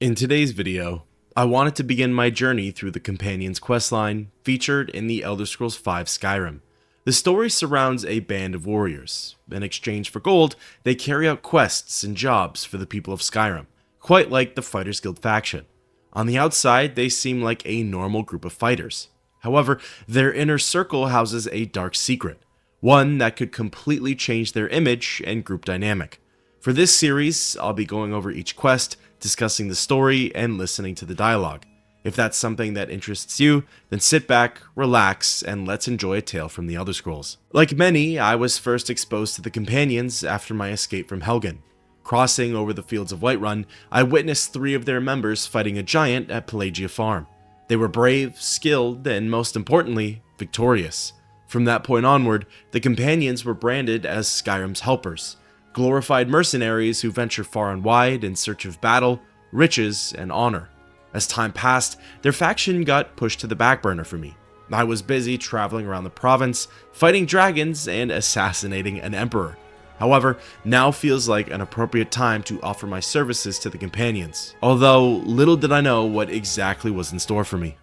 In today's video, I wanted to begin my journey through the Companion's questline featured in the Elder Scrolls V Skyrim. The story surrounds a band of warriors. In exchange for gold, they carry out quests and jobs for the people of Skyrim, quite like the Fighters Guild faction. On the outside, they seem like a normal group of fighters. However, their inner circle houses a dark secret, one that could completely change their image and group dynamic. For this series, I'll be going over each quest, discussing the story, and listening to the dialogue. If that's something that interests you, then sit back, relax, and let's enjoy a tale from the Elder Scrolls. Like many, I was first exposed to the Companions after my escape from Helgen. Crossing over the fields of Whiterun, I witnessed 3 of their members fighting a giant at Pelagia Farm. They were brave, skilled, and most importantly, victorious. From that point onward, the Companions were branded as Skyrim's helpers, glorified mercenaries who venture far and wide in search of battle, riches, and honor. As time passed, their faction got pushed to the back burner for me. I was busy traveling around the province, fighting dragons, and assassinating an emperor. However, now feels like an appropriate time to offer my services to the Companions, although little did I know what exactly was in store for me.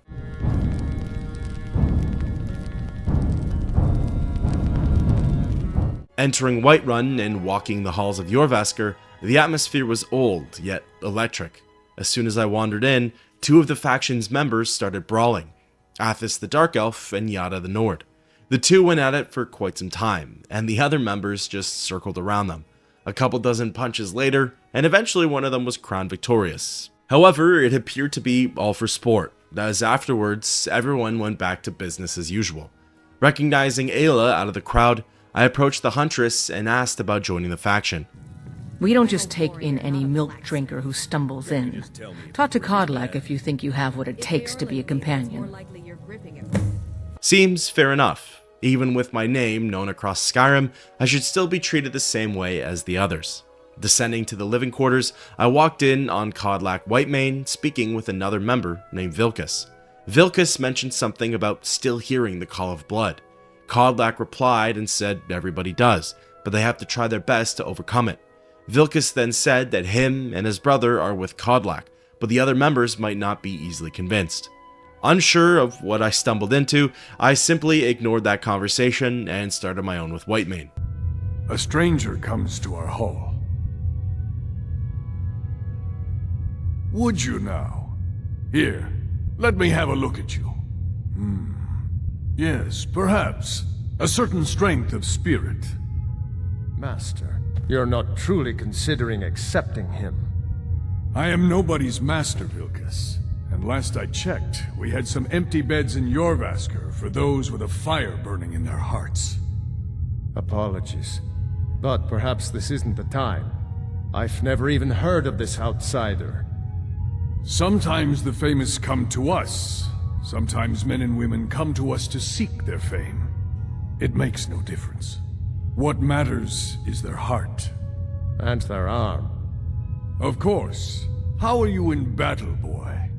Entering Whiterun and walking the halls of Jorrvaskr, the atmosphere was old, yet electric. As soon as I wandered in, 2 of the faction's members started brawling, Athis the Dark Elf and Yada the Nord. The 2 went at it for quite some time, and the other members just circled around them. A couple dozen punches later, and eventually one of them was crowned victorious. However, it appeared to be all for sport, as afterwards, everyone went back to business as usual. Recognizing Ayla out of the crowd, I approached the Huntress and asked about joining the faction. We don't just take in any milk drinker who stumbles in. Talk to Kodlak if you think you have what it takes to be a companion. Seems fair enough. Even with my name known across Skyrim, I should still be treated the same way as the others. Descending to the living quarters, I walked in on Kodlak Whitemane speaking with another member named Vilkas. Vilkas mentioned something about still hearing the call of blood. Kodlak replied and said everybody does, but they have to try their best to overcome it. Vilkas then said that him and his brother are with Kodlak, but the other members might not be easily convinced. Unsure of what I stumbled into, I simply ignored that conversation and started my own with Whitemane. A stranger comes to our hall. Would you now? Here, let me have a look at you. Yes, perhaps. A certain strength of spirit. Master, you're not truly considering accepting him. I am nobody's master, Vilkas. And last I checked, we had some empty beds in Jorrvaskr for those with a fire burning in their hearts. Apologies, but perhaps this isn't the time. I've never even heard of this outsider. Sometimes the famous come to us. Sometimes men and women come to us to seek their fame. It makes no difference. What matters is their heart. And their arm. Of course. How are you in battle, boy?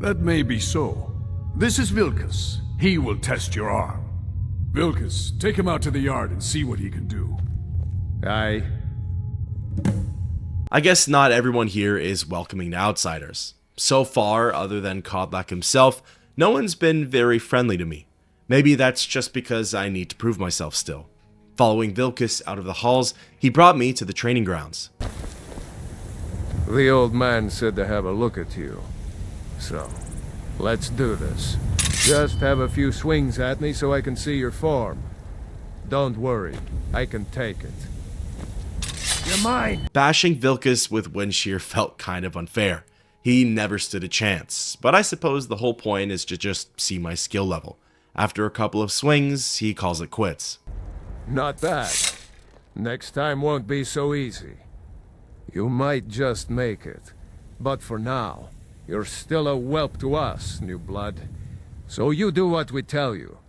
That may be so. This is Vilkas. He will test your arm. Vilkas, take him out to the yard and see what he can do. Aye. I guess not everyone here is welcoming to outsiders. So far, other than Kodlak himself, no one's been very friendly to me. Maybe that's just because I need to prove myself still. Following Vilkas out of the halls, he brought me to the training grounds. The old man said to have a look at you. So, let's do this. Just have a few swings at me so I can see your form. Don't worry, I can take it. You're mine! Bashing Vilkas with Windshear felt kind of unfair. He never stood a chance, but I suppose the whole point is to just see my skill level. After a couple of swings, he calls it quits. Not bad. Next time won't be so easy. You might just make it. But for now, you're still a whelp to us, new blood. So you do what we tell you.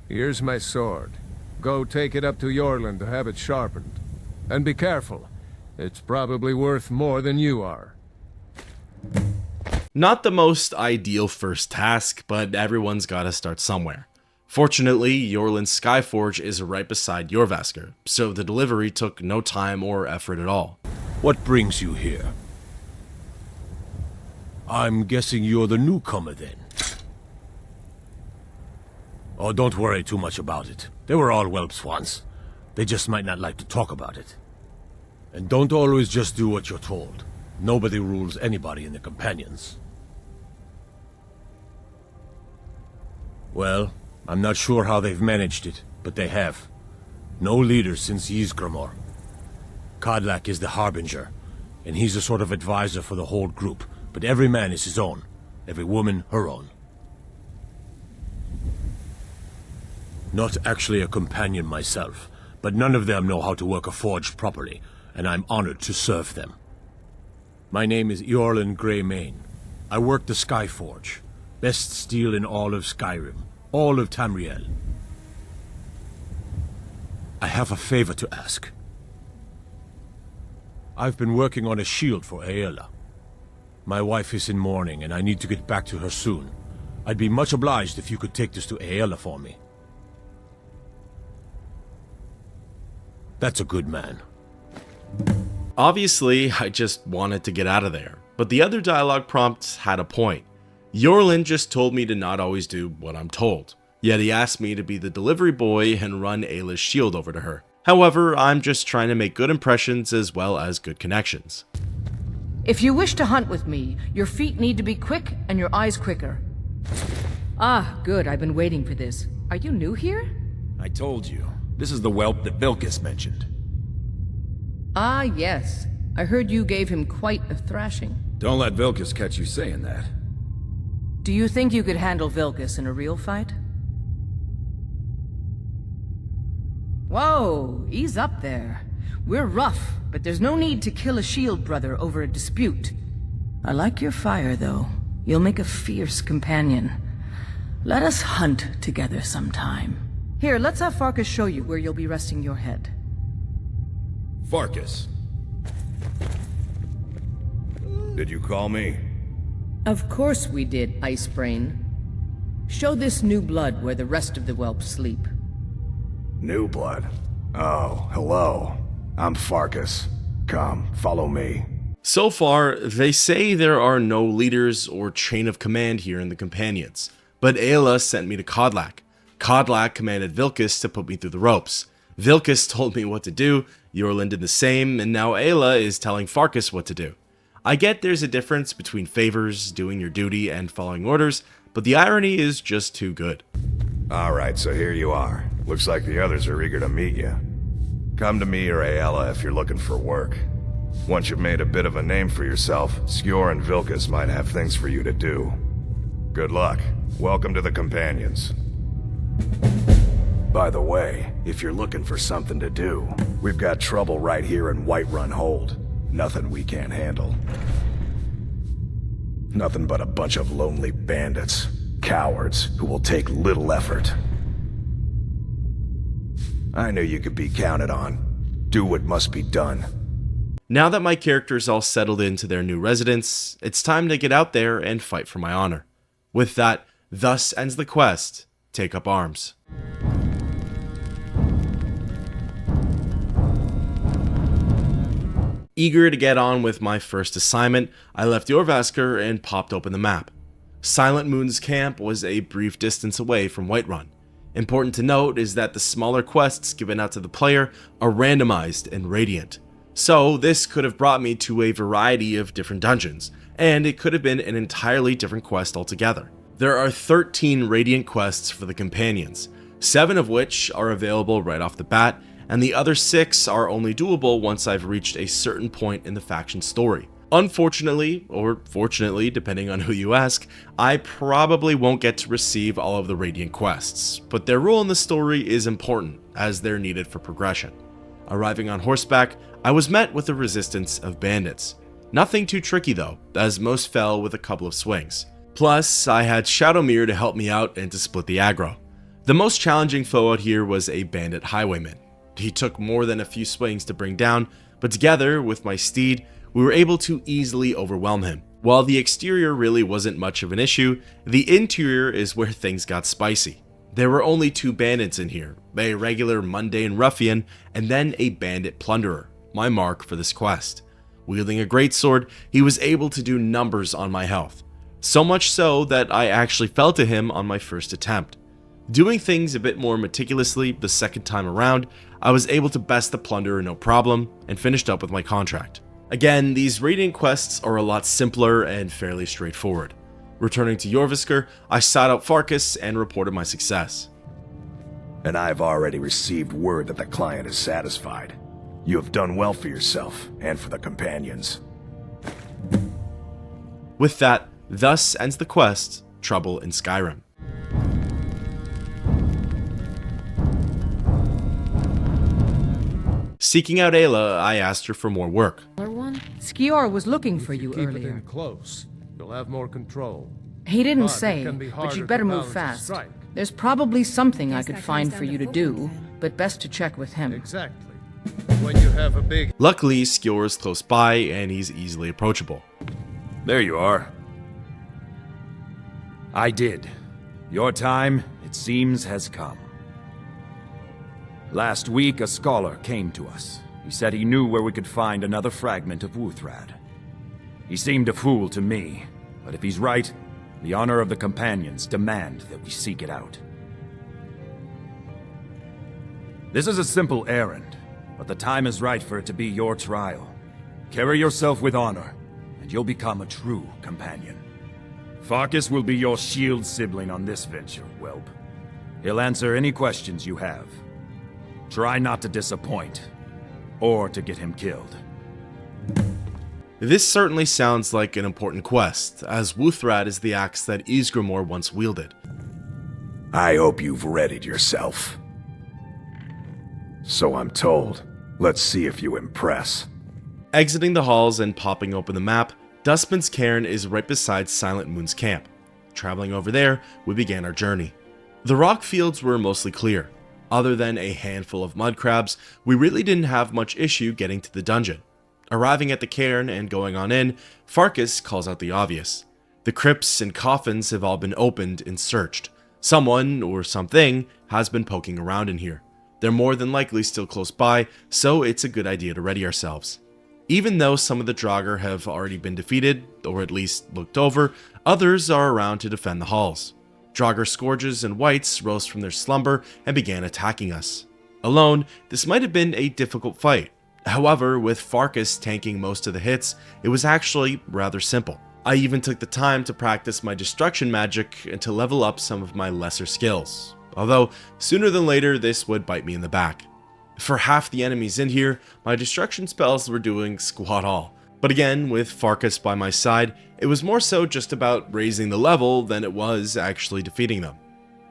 Here's my sword. Go take it up to Jorland to have it sharpened. And be careful. It's probably worth more than you are. Not the most ideal first task, but everyone's gotta start somewhere. Fortunately, Jorland's Skyforge is right beside Jorrvaskr, so the delivery took no time or effort at all. What brings you here? I'm guessing you're the newcomer then. Oh, don't worry too much about it. They were all whelps once. They just might not like to talk about it. And don't always just do what you're told. Nobody rules anybody in the Companions. Well, I'm not sure how they've managed it, but they have. No leaders since Ysgramor. Kodlak is the Harbinger, and he's a sort of advisor for the whole group, but every man is his own. Every woman her own. Not actually a companion myself, but none of them know how to work a forge properly, and I'm honored to serve them. My name is Eorlin Greymane. I work the Skyforge. Best steel in all of Skyrim. All of Tamriel. I have a favor to ask. I've been working on a shield for Aela. My wife is in mourning, and I need to get back to her soon. I'd be much obliged if you could take this to Aela for me. That's a good man. Obviously, I just wanted to get out of there, but the other dialogue prompts had a point. Eorlin just told me to not always do what I'm told, yet he asked me to be the delivery boy and run Ayla's shield over to her. However, I'm just trying to make good impressions as well as good connections. If you wish to hunt with me, your feet need to be quick and your eyes quicker. Ah, good, I've been waiting for this. Are you new here? I told you. This is the whelp that Vilkas mentioned. Ah, yes. I heard you gave him quite a thrashing. Don't let Vilkas catch you saying that. Do you think you could handle Vilkas in a real fight? Whoa, ease up there. We're rough, but there's no need to kill a shield brother over a dispute. I like your fire, though. You'll make a fierce companion. Let us hunt together sometime. Here, let's have Farkas show you where you'll be resting your head. Farkas. Did you call me? Of course we did, Icebrain. Show this new blood where the rest of the whelps sleep. New blood. Oh, hello. I'm Farkas. Come, follow me. So far, they say there are no leaders or chain of command here in the Companions, but Ayla sent me to Kodlak. Kodlak commanded Vilkas to put me through the ropes. Vilkas told me what to do, Eorlin did the same, and now Ayla is telling Farkas what to do. I get there's a difference between favors, doing your duty, and following orders, but the irony is just too good. Alright, so here you are. Looks like the others are eager to meet you. Come to me or Aela if you're looking for work. Once you've made a bit of a name for yourself, Skjor and Vilkas might have things for you to do. Good luck. Welcome to the Companions. By the way, if you're looking for something to do, we've got trouble right here in Whiterun Hold. Nothing we can't handle. Nothing but a bunch of lonely bandits. Cowards who will take little effort. I knew you could be counted on. Do what must be done. Now that my character's all settled into their new residence, it's time to get out there and fight for my honor. With that, thus ends the quest. Take up arms. Eager to get on with my first assignment, I left Jorrvaskr and popped open the map. Silent Moon's camp was a brief distance away from Whiterun. Important to note is that the smaller quests given out to the player are randomized and radiant. So this could have brought me to a variety of different dungeons, and it could have been an entirely different quest altogether. There are 13 radiant quests for the Companions, 7 of which are available right off the bat, and the other 6 are only doable once I've reached a certain point in the faction story. Unfortunately, or fortunately, depending on who you ask, I probably won't get to receive all of the Radiant quests, but their role in the story is important, as they're needed for progression. Arriving on horseback, I was met with a resistance of bandits. Nothing too tricky though, as most fell with a couple of swings. Plus, I had Shadowmere to help me out and to split the aggro. The most challenging foe out here was a bandit highwayman. He took more than a few swings to bring down, but together, with my steed, we were able to easily overwhelm him. While the exterior really wasn't much of an issue, the interior is where things got spicy. There were only 2 bandits in here, a regular mundane ruffian, and then a bandit plunderer, my mark for this quest. Wielding a greatsword, he was able to do numbers on my health. So much so that I actually fell to him on my first attempt. Doing things a bit more meticulously the second time around, I was able to best the plunderer no problem and finished up with my contract. Again, these raiding quests are a lot simpler and fairly straightforward. Returning to Jorvisker, I sought out Farkas and reported my success. And I've already received word that the client is satisfied. You have done well for yourself and for the companions. With that, thus ends the quest, Trouble in Skyrim. Seeking out Ayla, I asked her for more work. Skior was looking for If you keep it earlier. in close, you'll have more control. He didn't But it say, can be but harder you'd better to move balance a fast. strike. There's probably something I Guess could that find comes for down you to to do, footwork then. but best to check with him. Exactly. When you have a big Luckily, Skior is close by and he's easily approachable. There you are. I did. Your time, it seems, has come. Last week, a scholar came to us. He said he knew where we could find another fragment of Wuthrad. He seemed a fool to me, but if he's right, the honor of the companions demand that we seek it out. This is a simple errand, but the time is right for it to be your trial. Carry yourself with honor, and you'll become a true companion. Farkas will be your shield sibling on this venture, whelp. He'll answer any questions you have. Try not to disappoint, or to get him killed. This certainly sounds like an important quest, as Wuthrad is the axe that Ysgramor once wielded. I hope you've readied yourself. So I'm told. Let's see if you impress. Exiting the halls and popping open the map, Dustman's Cairn is right beside Silent Moon's camp. Traveling over there, we began our journey. The rock fields were mostly clear. Other than a handful of mud crabs, we really didn't have much issue getting to the dungeon. Arriving at the cairn and going on in, Farkas calls out the obvious. The crypts and coffins have all been opened and searched. Someone, or something, has been poking around in here. They're more than likely still close by, so it's a good idea to ready ourselves. Even though some of the Draugr have already been defeated, or at least looked over, others are around to defend the halls. Draugr scourges and wights rose from their slumber and began attacking us. Alone, this might have been a difficult fight. However, with Farkas tanking most of the hits, it was actually rather simple. I even took the time to practice my destruction magic and to level up some of my lesser skills. Although, sooner than later, this would bite me in the back. For half the enemies in here, my destruction spells were doing squat all. But again, with Farkas by my side, it was more so just about raising the level than it was actually defeating them.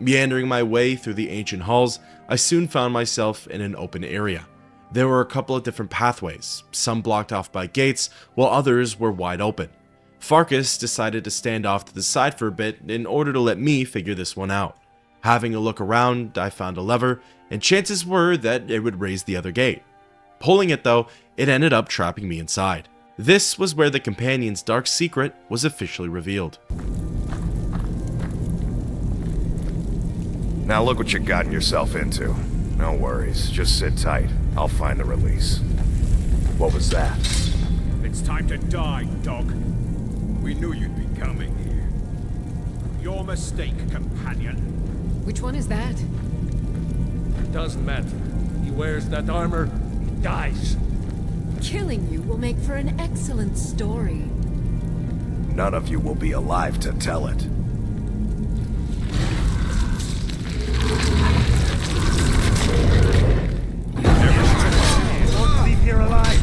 Meandering my way through the ancient halls, I soon found myself in an open area. There were a couple of different pathways, some blocked off by gates, while others were wide open. Farkas decided to stand off to the side for a bit in order to let me figure this one out. Having a look around, I found a lever, and chances were that it would raise the other gate. Pulling it though, it ended up trapping me inside. This was where the companion's dark secret was officially revealed. Now look what you've gotten yourself into. No worries, just sit tight. I'll find the release. What was that? It's time to die, dog. We knew you'd be coming here. Your mistake, companion. Which one is that? doesn't matter. He wears that armor, he dies. Killing you will make for an excellent story. None of you will be alive to tell it. Won't leave here alive.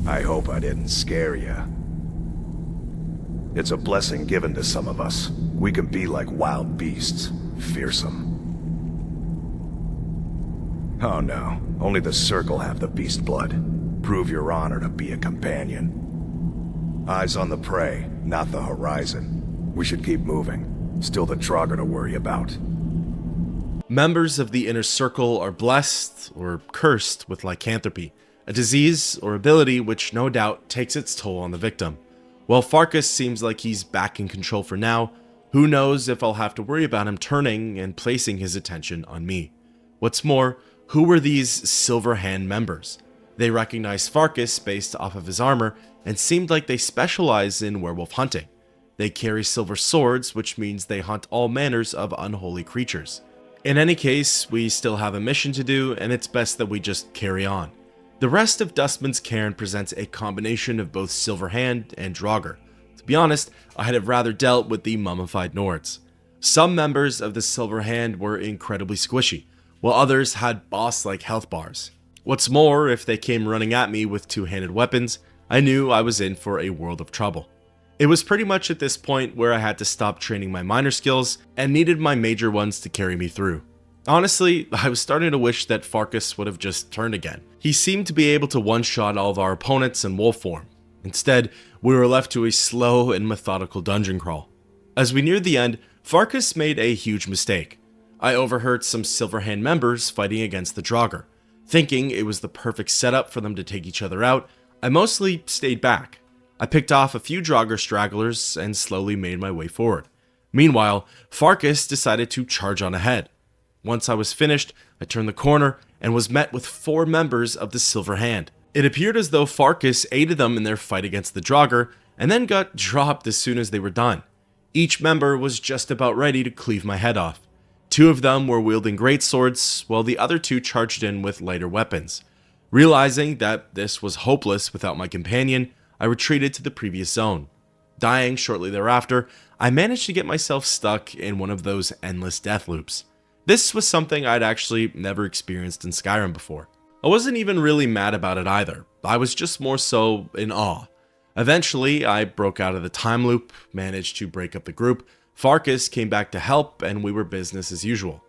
I hope I didn't scare you. It's a blessing given to some of us. We can be like wild beasts, fearsome. Oh no, only the Circle have the beast blood. Prove your honor to be a companion. Eyes on the prey, not the horizon. We should keep moving. Still the Draugr to worry about. Members of the Inner Circle are blessed or cursed with lycanthropy, a disease or ability which no doubt takes its toll on the victim. While Farkas seems like he's back in control for now, who knows if I'll have to worry about him turning and placing his attention on me. What's more, who were these Silver Hand members? They recognized Farkas based off of his armor and seemed like they specialize in werewolf hunting. They carry silver swords, which means they hunt all manners of unholy creatures. In any case, we still have a mission to do, and it's best that we just carry on. The rest of Dustman's cairn presents a combination of both Silver Hand and Draugr. To be honest, I'd have rather dealt with the mummified Nords. Some members of the Silver Hand were incredibly squishy, while others had boss-like health bars. What's more, if they came running at me with two-handed weapons, I knew I was in for a world of trouble. It was pretty much at this point where I had to stop training my minor skills and needed my major ones to carry me through. Honestly, I was starting to wish that Farkas would have just turned again. He seemed to be able to one-shot all of our opponents in wolf form. Instead, we were left to a slow and methodical dungeon crawl. As we neared the end, Farkas made a huge mistake. I overheard some Silver Hand members fighting against the Draugr. Thinking it was the perfect setup for them to take each other out, I mostly stayed back. I picked off a few Draugr stragglers and slowly made my way forward. Meanwhile, Farkas decided to charge on ahead. Once I was finished, I turned the corner and was met with 4 members of the Silver Hand. It appeared as though Farkas aided them in their fight against the Draugr and then got dropped as soon as they were done. Each member was just about ready to cleave my head off. 2 of them were wielding greatswords, while the other 2 charged in with lighter weapons. Realizing that this was hopeless without my companion, I retreated to the previous zone. Dying shortly thereafter, I managed to get myself stuck in one of those endless death loops. This was something I'd actually never experienced in Skyrim before. I wasn't even really mad about it either. I was just more so in awe. Eventually, I broke out of the time loop, managed to break up the group. Farkas came back to help, and we were business as usual.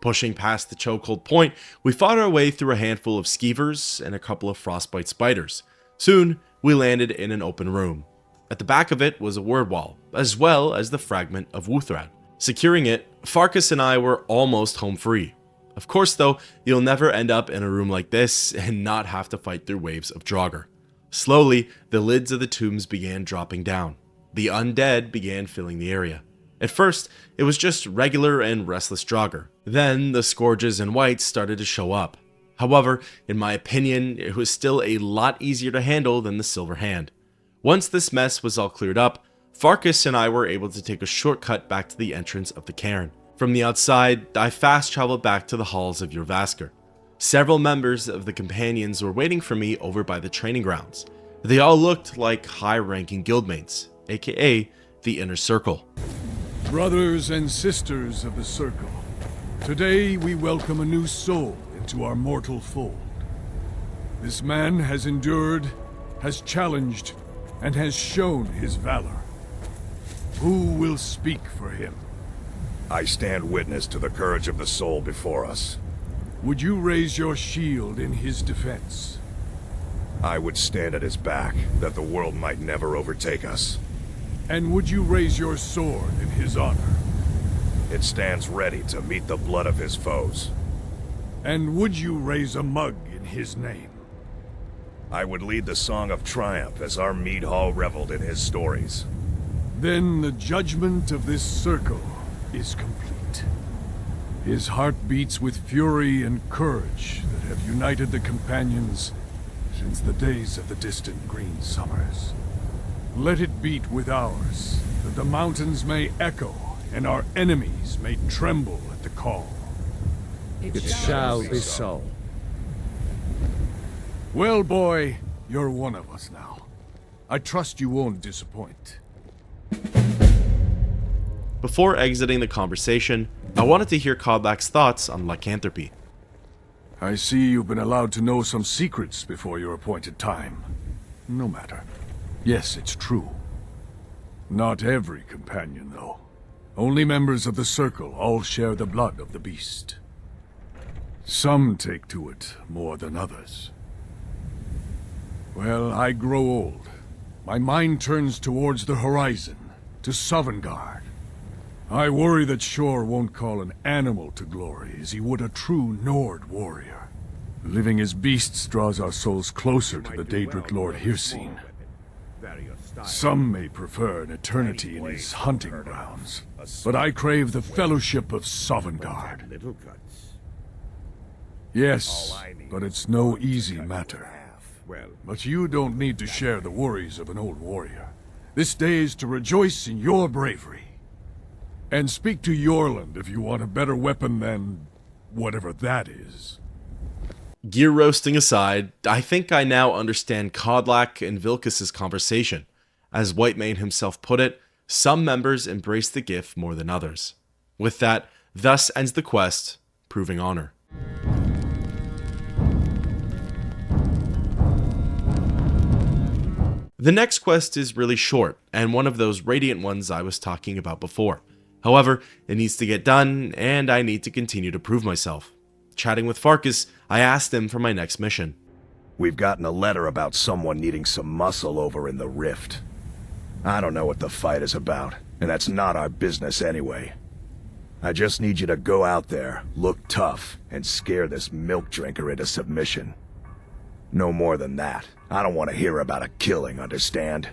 Pushing past the chokehold point, we fought our way through a handful of skeevers and a couple of frostbite spiders. Soon, we landed in an open room. At the back of it was a word wall, as well as the fragment of Wuthrad. Securing it, Farkas and I were almost home free. Of course though, you'll never end up in a room like this and not have to fight through waves of Draugr. Slowly, the lids of the tombs began dropping down. The undead began filling the area. At first, it was just regular and restless Draugr. Then, the scourges and wights started to show up. However, in my opinion, it was still a lot easier to handle than the Silver Hand. Once this mess was all cleared up, Farkas and I were able to take a shortcut back to the entrance of the cairn. From the outside, I fast traveled back to the halls of Jorvaskr. Several members of the companions were waiting for me over by the training grounds. They all looked like high-ranking guildmates, aka the Inner Circle. Brothers and sisters of the Circle, today we welcome a new soul into our mortal fold. This man has endured, has challenged, and has shown his valor. Who will speak for him? I stand witness to the courage of the soul before us. Would you raise your shield in his defense? I would stand at his back, that the world might never overtake us. And would you raise your sword in his honor? It stands ready to meet the blood of his foes. And would you raise a mug in his name? I would lead the song of triumph as our mead hall reveled in his stories. Then the judgment of this circle is complete. His heart beats with fury and courage that have united the companions since the days of the distant green summers. Let it beat with ours, that the mountains may echo and our enemies may tremble at the call. It shall be so. Well, boy, you're one of us now. I trust you won't disappoint. Before exiting the conversation, I wanted to hear Kodlak's thoughts on lycanthropy. I see you've been allowed to know some secrets before your appointed time. No matter. Yes, it's true. Not every companion, though. Only members of the Circle all share the blood of the beast. Some take to it more than others. Well, I grow old. My mind turns towards the horizon, to Sovngarde. I worry that Shor won't call an animal to glory as he would a true Nord warrior. Living as beasts draws our souls closer to the Daedric Lord Hircine. Some may prefer an eternity in his hunting grounds, but I crave the fellowship of Sovngarde. Yes, but it's no easy matter. But you don't need to share the worries of an old warrior. This day is to rejoice in your bravery. And speak to Yorland if you want a better weapon than whatever that is. Gear roasting aside, I think I now understand Kodlak and Vilkas's conversation. As Whitemane himself put it, some members embrace the gift more than others. With that, thus ends the quest, proving honor. The next quest is really short, and one of those radiant ones I was talking about before. However, it needs to get done, and I need to continue to prove myself. Chatting with Farkas, I asked him for my next mission. We've gotten a letter about someone needing some muscle over in the Rift. I don't know what the fight is about, and that's not our business anyway. I just need you to go out there, look tough, and scare this milk drinker into submission. No more than that. I don't want to hear about a killing, understand?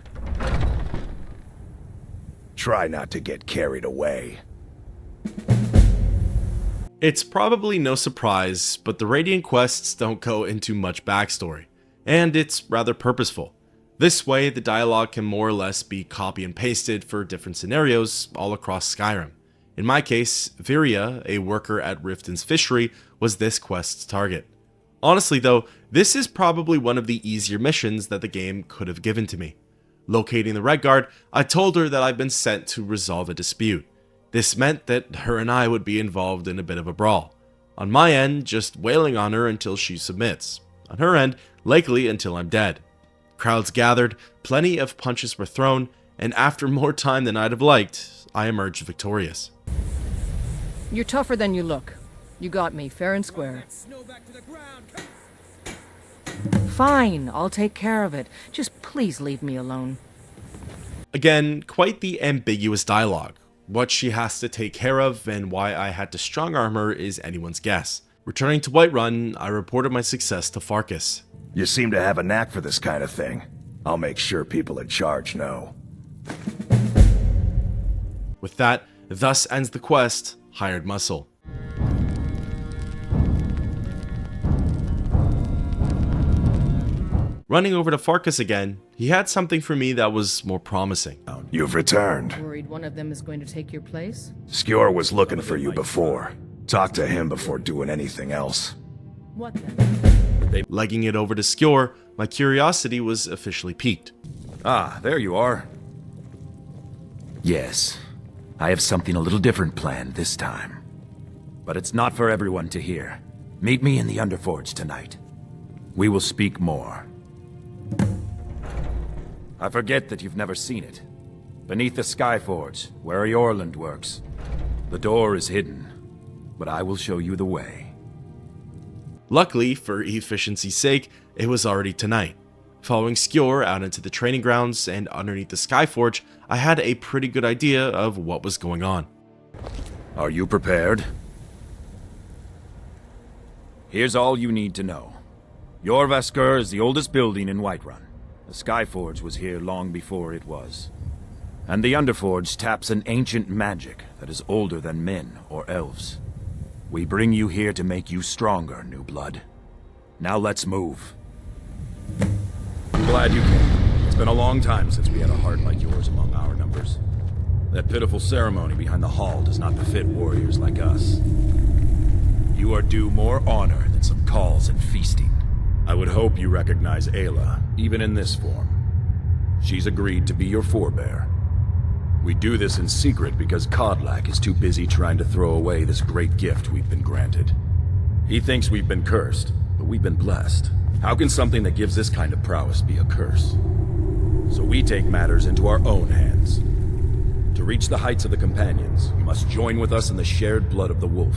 Try not to get carried away. It's probably no surprise, but the Radiant quests don't go into much backstory, and it's rather purposeful. This way, the dialogue can more or less be copy and pasted for different scenarios all across Skyrim. In my case, Viria, a worker at Riften's fishery, was this quest's target. Honestly though, this is probably one of the easier missions that the game could have given to me. Locating the Redguard, I told her that I'd been sent to resolve a dispute. This meant that her and I would be involved in a bit of a brawl. On my end, just wailing on her until she submits. On her end, likely until I'm dead. Crowds gathered, plenty of punches were thrown, and after more time than I'd have liked, I emerged victorious. You're tougher than you look. You got me, fair and square. Fine, I'll take care of it. Just please leave me alone. Again, quite the ambiguous dialogue. What she has to take care of and why I had to strong arm her is anyone's guess. Returning to Whiterun, I reported my success to Farkas. You seem to have a knack for this kind of thing. I'll make sure people in charge know. With that, thus ends the quest, Hired Muscle. Running over to Farkas again, he had something for me that was more promising. You've returned. Worried one of them is going to take your place? Skjor was looking for you before. Talk to him before doing anything else. What then? Legging it over to Skjor, my curiosity was officially piqued. Ah, there you are. Yes, I have something a little different planned this time. But it's not for everyone to hear. Meet me in the underforge tonight. We will speak more. I forget that you've never seen it. Beneath the Skyforge, where Yorland works. The door is hidden, but I will show you the way. Luckily, for efficiency's sake, it was already tonight. Following Skjor out into the training grounds and underneath the Skyforge, I had a pretty good idea of what was going on. Are you prepared? Here's all you need to know. Jorvaskr is the oldest building in Whiterun. The Skyforge was here long before it was. And the Underforge taps an ancient magic that is older than men or elves. We bring you here to make you stronger, new blood. Now let's move. I'm glad you came. It's been a long time since we had a heart like yours among our numbers. That pitiful ceremony behind the hall does not befit warriors like us. You are due more honor than some calls and feasting. I would hope you recognize Ayla, even in this form. She's agreed to be your forebear. We do this in secret because Kodlak is too busy trying to throw away this great gift we've been granted. He thinks we've been cursed, but we've been blessed. How can something that gives this kind of prowess be a curse? So we take matters into our own hands. To reach the heights of the Companions, you must join with us in the shared blood of the wolf.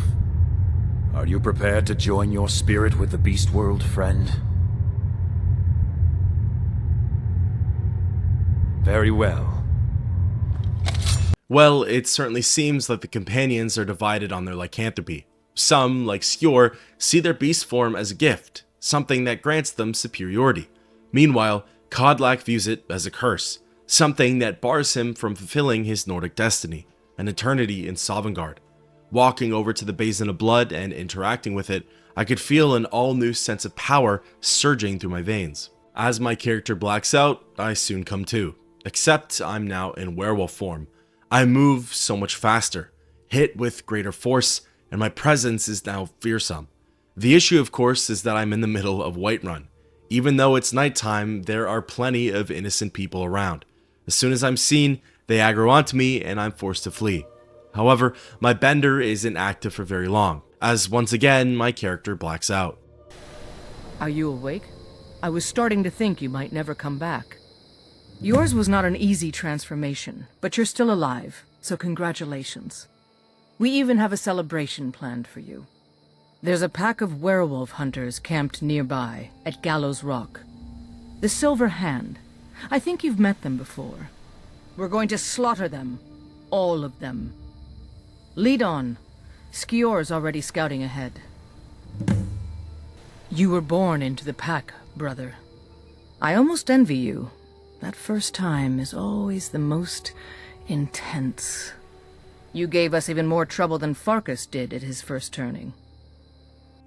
Are you prepared to join your spirit with the beast world, friend? Very well. Well, it certainly seems like the Companions are divided on their lycanthropy. Some, like Skjor, see their beast form as a gift, something that grants them superiority. Meanwhile, Kodlak views it as a curse, something that bars him from fulfilling his Nordic destiny, an eternity in Sovngarde. Walking over to the Basin of Blood and interacting with it, I could feel an all-new sense of power surging through my veins. As my character blacks out, I soon come to, except I'm now in werewolf form. I move so much faster, hit with greater force, and my presence is now fearsome. The issue, of course, is that I'm in the middle of Whiterun. Even though it's nighttime, there are plenty of innocent people around. As soon as I'm seen, they aggro onto me and I'm forced to flee. However, my bender isn't active for very long, as once again my character blacks out. Are you awake? I was starting to think you might never come back. Yours was not an easy transformation, but you're still alive, so congratulations. We even have a celebration planned for you. There's a pack of werewolf hunters camped nearby, at Gallows Rock. The Silver Hand. I think you've met them before. We're going to slaughter them. All of them. Lead on. Skior's already scouting ahead. You were born into the pack, brother. I almost envy you. That first time is always the most intense. You gave us even more trouble than Farkas did at his first turning.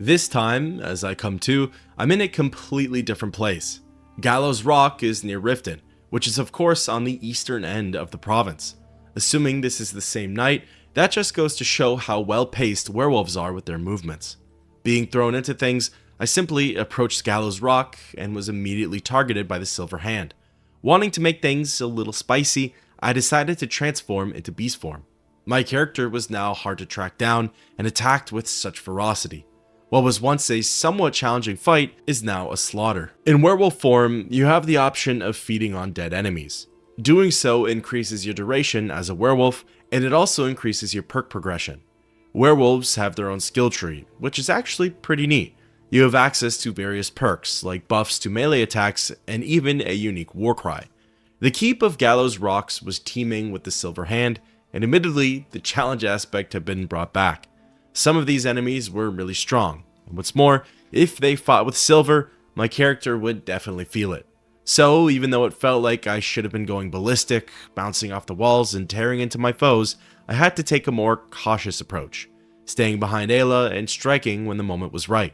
This time, as I come to, I'm in a completely different place. Gallows Rock is near Riften, which is of course on the eastern end of the province. Assuming this is the same night, that just goes to show how well-paced werewolves are with their movements. Being thrown into things, I simply approached Gallows Rock and was immediately targeted by the Silver Hand. Wanting to make things a little spicy, I decided to transform into beast form. My character was now hard to track down and attacked with such ferocity. What was once a somewhat challenging fight is now a slaughter. In werewolf form, you have the option of feeding on dead enemies. Doing so increases your duration as a werewolf, and it also increases your perk progression. Werewolves have their own skill tree, which is actually pretty neat. You have access to various perks, like buffs to melee attacks, and even a unique warcry. The keep of Gallows Rocks was teeming with the Silver Hand, and admittedly, the challenge aspect had been brought back. Some of these enemies were really strong, and what's more, if they fought with silver, my character would definitely feel it. So, even though it felt like I should have been going ballistic, bouncing off the walls and tearing into my foes, I had to take a more cautious approach, staying behind Ayla and striking when the moment was right.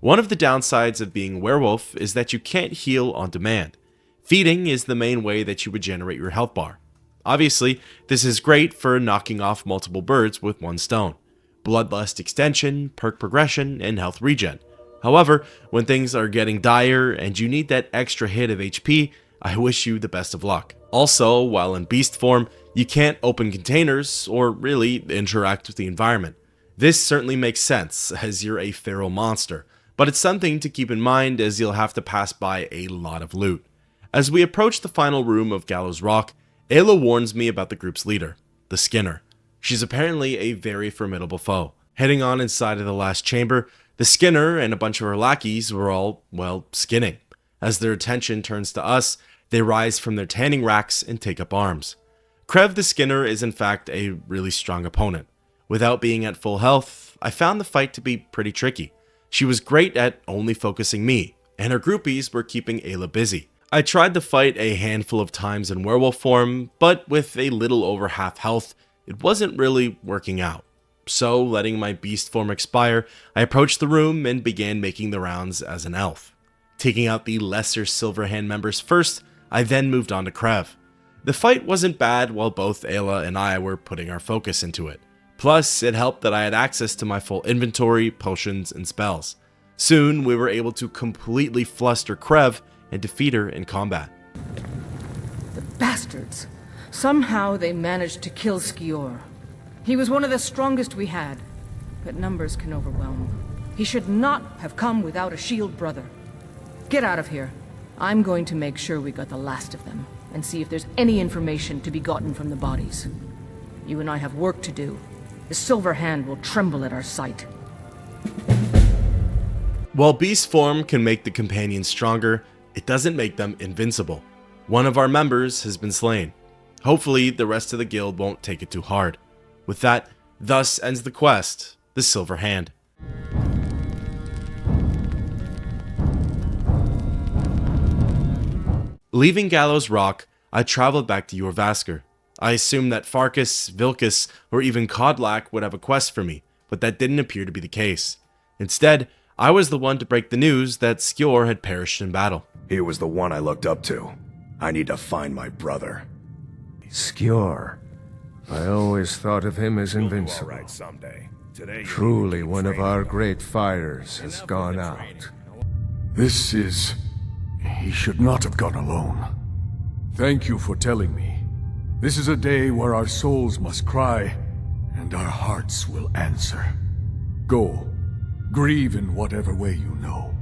One of the downsides of being a werewolf is that you can't heal on demand. Feeding is the main way that you regenerate your health bar. Obviously, this is great for knocking off multiple birds with one stone. Bloodlust extension, perk progression, and health regen. However, when things are getting dire and you need that extra hit of HP, I wish you the best of luck. Also, while in beast form, you can't open containers or really interact with the environment. This certainly makes sense as you're a feral monster, but it's something to keep in mind as you'll have to pass by a lot of loot. As we approach the final room of Gallows Rock, Ayla warns me about the group's leader, the Skinner. She's apparently a very formidable foe. Heading on inside of the last chamber, the Skinner and a bunch of her lackeys were all, well, skinning. As their attention turns to us, they rise from their tanning racks and take up arms. Krev the Skinner is in fact a really strong opponent. Without being at full health, I found the fight to be pretty tricky. She was great at only focusing me, and her groupies were keeping Ayla busy. I tried the fight a handful of times in werewolf form, but with a little over half health, it wasn't really working out. So, letting my beast form expire, I approached the room and began making the rounds as an elf. Taking out the lesser Silver Hand members first, I then moved on to Krev. The fight wasn't bad while both Ayla and I were putting our focus into it. Plus, it helped that I had access to my full inventory, potions, and spells. Soon, we were able to completely fluster Krev and defeat her in combat. The bastards! Somehow they managed to kill Skior. He was one of the strongest we had, but numbers can overwhelm. He should not have come without a shield brother. Get out of here. I'm going to make sure we got the last of them, and see if there's any information to be gotten from the bodies. You and I have work to do. The Silver Hand will tremble at our sight. While beast form can make the companions stronger, it doesn't make them invincible. One of our members has been slain. Hopefully, the rest of the guild won't take it too hard. With that, thus ends the quest, the Silver Hand. Leaving Gallows Rock, I traveled back to Jorvaskr. I assumed that Farkas, Vilkas, or even Kodlak would have a quest for me, but that didn't appear to be the case. Instead, I was the one to break the news that Skjor had perished in battle. He was the one I looked up to. I need to find my brother. Skjor. I always thought of him as invincible. Alright, someday. Today, Truly one of our great fighters has gone out. This is... He should not have gone alone. Thank you for telling me. This is a day where our souls must cry, and our hearts will answer. Go. Grieve in whatever way you know.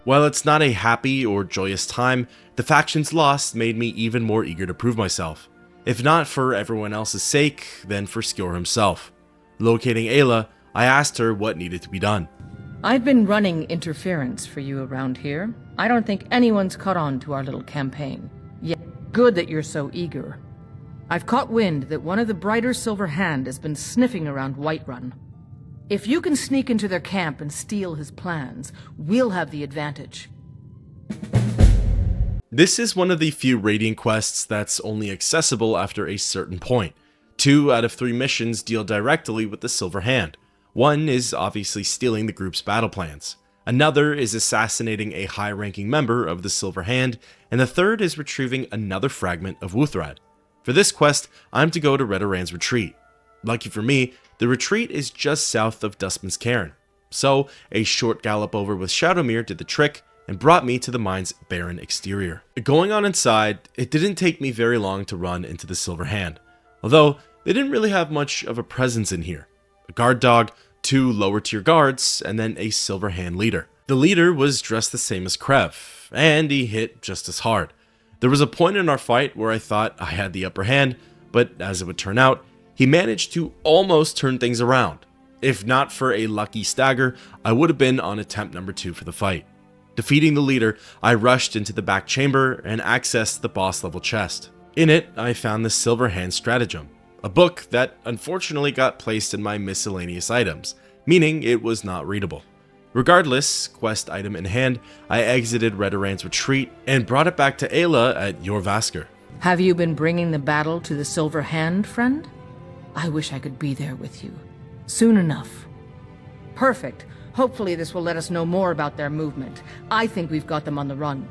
While it's not a happy or joyous time, the faction's loss made me even more eager to prove myself. If not for everyone else's sake, then for Skjor himself. Locating Ayla, I asked her what needed to be done. I've been running interference for you around here. I don't think anyone's caught on to our little campaign. Yet, good that you're so eager. I've caught wind that one of the Brighter Silver Hand has been sniffing around Whiterun. If you can sneak into their camp and steal his plans, we'll have the advantage. This is one of the few Radiant quests that's only accessible after a certain point. 2 out of 3 missions deal directly with the Silver Hand. One is obviously stealing the group's battle plans. Another is assassinating a high-ranking member of the Silver Hand, and the third is retrieving another fragment of Wuthrad. For this quest, I'm to go to Redorand's retreat. Lucky for me, the retreat is just south of Dustman's Cairn, so a short gallop over with Shadowmere did the trick and brought me to the mine's barren exterior. Going on inside, it didn't take me very long to run into the Silver Hand, although they didn't really have much of a presence in here. A guard dog, 2 lower tier guards, and then a Silver Hand leader. The leader was dressed the same as Krev, and he hit just as hard. There was a point in our fight where I thought I had the upper hand, but as it would turn out, he managed to almost turn things around. If not for a lucky stagger, I would have been on attempt number 2 for the fight. Defeating the leader, I rushed into the back chamber and accessed the boss level chest. In it, I found the Silver Hand Stratagem, a book that unfortunately got placed in my miscellaneous items, meaning it was not readable. Regardless, quest item in hand, I exited Redorand's retreat and brought it back to Ayla at Jorvaskr. Have you been bringing the battle to the Silver Hand, friend? I wish I could be there with you. Soon enough. Perfect. Hopefully this will let us know more about their movement. I think we've got them on the run.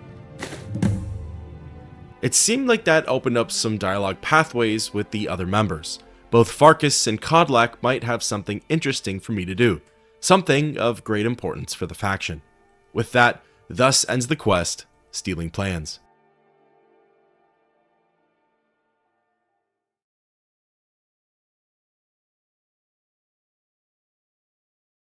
It seemed like that opened up some dialogue pathways with the other members. Both Farkas and Kodlak might have something interesting for me to do. Something of great importance for the faction. With that, thus ends the quest, Stealing Plans.